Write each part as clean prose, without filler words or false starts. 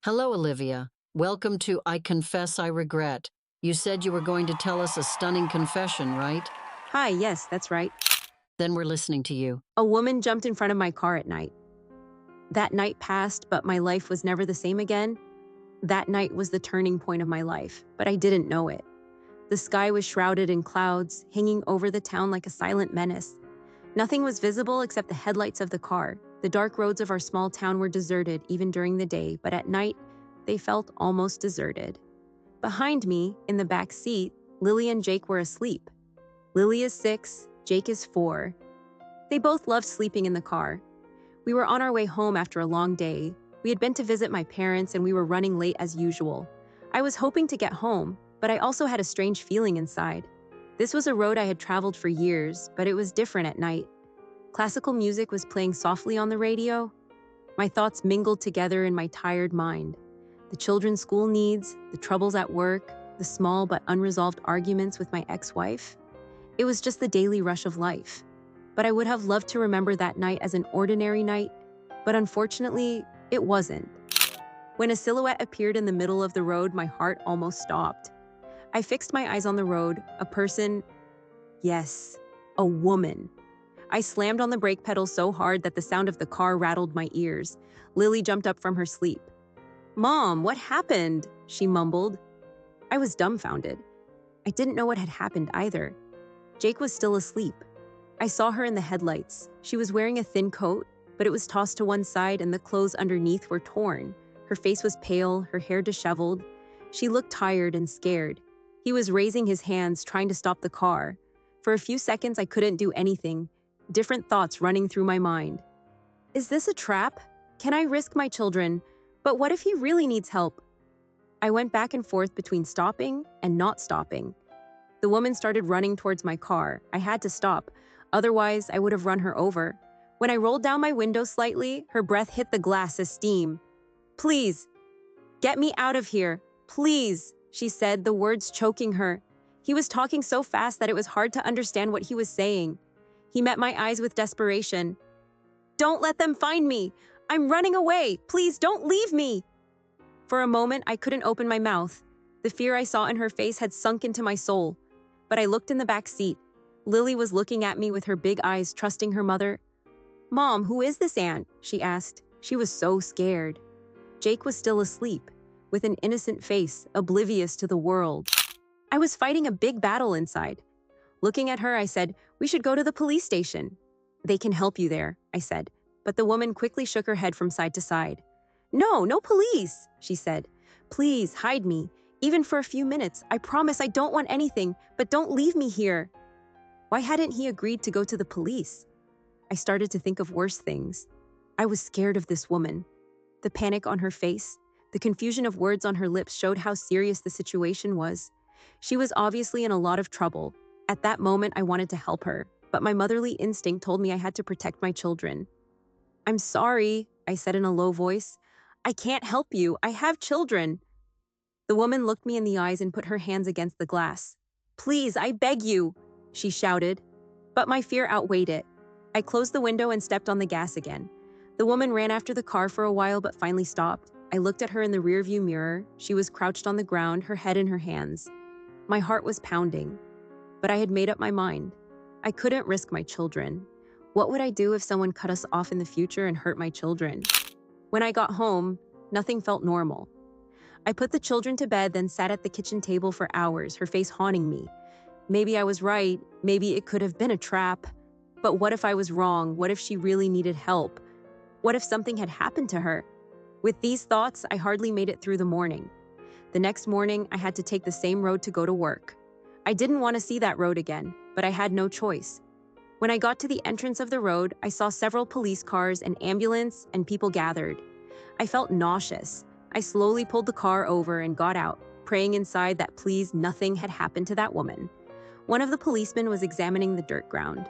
Hello, Olivia. Welcome to I Confess I Regret. You said you were going to tell us a stunning confession, right? Hi, yes, that's right. Then we're listening to you. A woman jumped in front of my car at night. That night passed, but my life was never the same again. That night was the turning point of my life, but I didn't know it. The sky was shrouded in clouds, hanging over the town like a silent menace. Nothing was visible except the headlights of the car. The dark roads of our small town were deserted even during the day, but at night, they felt almost deserted. Behind me, in the back seat, Lily and Jake were asleep. Lily is 6, Jake is 4. They both loved sleeping in the car. We were on our way home after a long day. We had been to visit my parents and we were running late as usual. I was hoping to get home, but I also had a strange feeling inside. This was a road I had traveled for years, but it was different at night. Classical music was playing softly on the radio. My thoughts mingled together in my tired mind. The children's school needs, the troubles at work, the small but unresolved arguments with my ex-wife. It was just the daily rush of life. But I would have loved to remember that night as an ordinary night, but unfortunately, it wasn't. When a silhouette appeared in the middle of the road, my heart almost stopped. I fixed my eyes on the road, a person, yes, a woman. I slammed on the brake pedal so hard that the sound of the car rattled my ears. Lily jumped up from her sleep. "Mom, what happened?" she mumbled. I was dumbfounded. I didn't know what had happened either. Jake was still asleep. I saw her in the headlights. She was wearing a thin coat, but it was tossed to one side and the clothes underneath were torn. Her face was pale, her hair disheveled. She looked tired and scared. He was raising his hands, trying to stop the car. For a few seconds, I couldn't do anything. Different thoughts running through my mind. Is this a trap? Can I risk my children? But what if he really needs help? I went back and forth between stopping and not stopping. The woman started running towards my car. I had to stop. Otherwise, I would have run her over. When I rolled down my window slightly, her breath hit the glass as steam. "Please, get me out of here. Please," she said, the words choking her. He was talking so fast that it was hard to understand what he was saying. He met my eyes with desperation. "Don't let them find me. I'm running away. Please don't leave me." For a moment, I couldn't open my mouth. The fear I saw in her face had sunk into my soul. But I looked in the back seat. Lily was looking at me with her big eyes, trusting her mother. "Mom, who is this aunt?" she asked. She was so scared. Jake was still asleep, with an innocent face, oblivious to the world. I was fighting a big battle inside. Looking at her, I said, "We should go to the police station." "They can help you there," I said. But the woman quickly shook her head from side to side. "No, no police," she said. "Please, hide me. Even for a few minutes. I promise I don't want anything, but don't leave me here." Why hadn't he agreed to go to the police? I started to think of worse things. I was scared of this woman. The panic on her face, the confusion of words on her lips showed how serious the situation was. She was obviously in a lot of trouble. At that moment, I wanted to help her, but my motherly instinct told me I had to protect my children. "I'm sorry," I said in a low voice. "I can't help you. I have children." The woman looked me in the eyes and put her hands against the glass. "Please, I beg you," she shouted. But my fear outweighed it. I closed the window and stepped on the gas again. The woman ran after the car for a while but finally stopped. I looked at her in the rearview mirror. She was crouched on the ground, her head in her hands. My heart was pounding, but I had made up my mind. I couldn't risk my children. What would I do if someone cut us off in the future and hurt my children? When I got home, nothing felt normal. I put the children to bed, then sat at the kitchen table for hours, her face haunting me. Maybe I was right. Maybe it could have been a trap. But what if I was wrong? What if she really needed help? What if something had happened to her? With these thoughts, I hardly made it through the morning. The next morning, I had to take the same road to go to work. I didn't want to see that road again, but I had no choice. When I got to the entrance of the road, I saw several police cars, an ambulance, and people gathered. I felt nauseous. I slowly pulled the car over and got out, praying inside that please nothing had happened to that woman. One of the policemen was examining the dirt ground.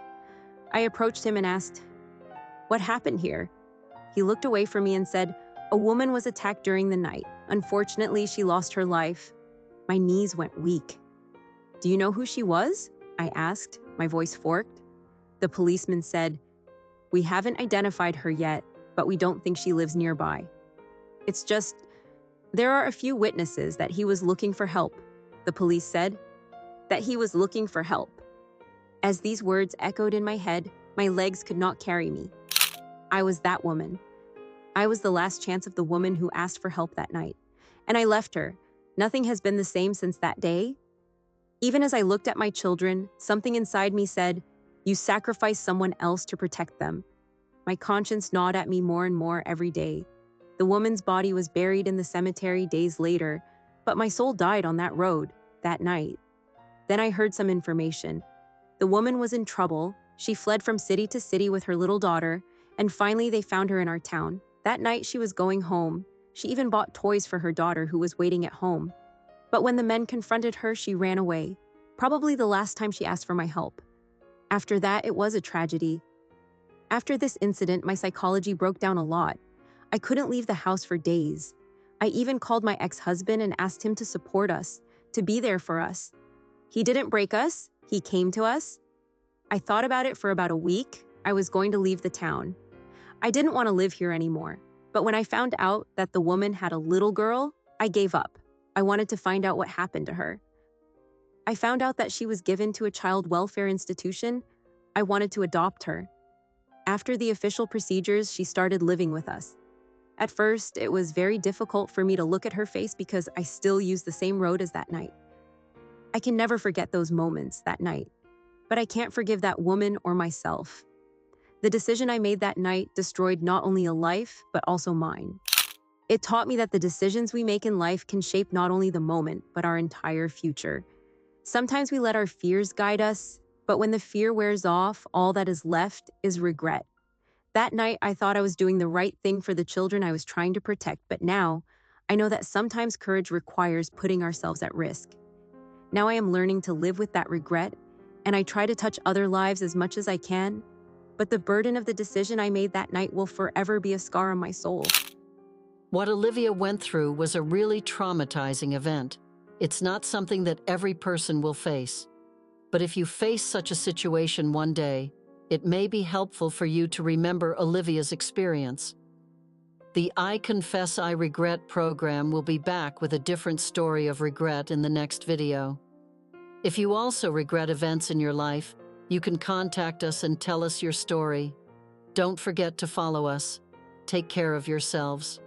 I approached him and asked, "What happened here?" He looked away from me and said, "A woman was attacked during the night. Unfortunately, she lost her life." My knees went weak. "Do you know who she was?" I asked, my voice forked. The policeman said, "We haven't identified her yet, but we don't think she lives nearby. It's just, There are a few witnesses that he was looking for help, the police said. That he was looking for help. As these words echoed in my head, my legs could not carry me. I was that woman. I was the last chance of the woman who asked for help that night. And I left her. Nothing has been the same since that day. Even as I looked at my children, something inside me said, "You sacrificed someone else to protect them." My conscience gnawed at me more and more every day. The woman's body was buried in the cemetery days later, but my soul died on that road, that night. Then I heard some information. The woman was in trouble. She fled from city to city with her little daughter, and finally they found her in our town. That night she was going home. She even bought toys for her daughter who was waiting at home. But when the men confronted her, she ran away. Probably the last time she asked for my help. After that, it was a tragedy. After this incident, my psychology broke down a lot. I couldn't leave the house for days. I even called my ex-husband and asked him to support us, to be there for us. He didn't break us. He came to us. I thought about it for about a week. I was going to leave the town. I didn't want to live here anymore. But when I found out that the woman had a little girl, I gave up. I wanted to find out what happened to her. I found out that she was given to a child welfare institution. I wanted to adopt her. After the official procedures, she started living with us. At first, it was very difficult for me to look at her face because I still used the same road as that night. I can never forget those moments that night, but I can't forgive that woman or myself. The decision I made that night destroyed not only a life, but also mine. It taught me that the decisions we make in life can shape not only the moment, but our entire future. Sometimes we let our fears guide us, but when the fear wears off, all that is left is regret. That night, I thought I was doing the right thing for the children I was trying to protect, but now, I know that sometimes courage requires putting ourselves at risk. Now I am learning to live with that regret, and I try to touch other lives as much as I can, but the burden of the decision I made that night will forever be a scar on my soul. What Olivia went through was a really traumatizing event. It's not something that every person will face. But if you face such a situation one day, it may be helpful for you to remember Olivia's experience. The I Confess I Regret program will be back with a different story of regret in the next video. If you also regret events in your life, you can contact us and tell us your story. Don't forget to follow us. Take care of yourselves.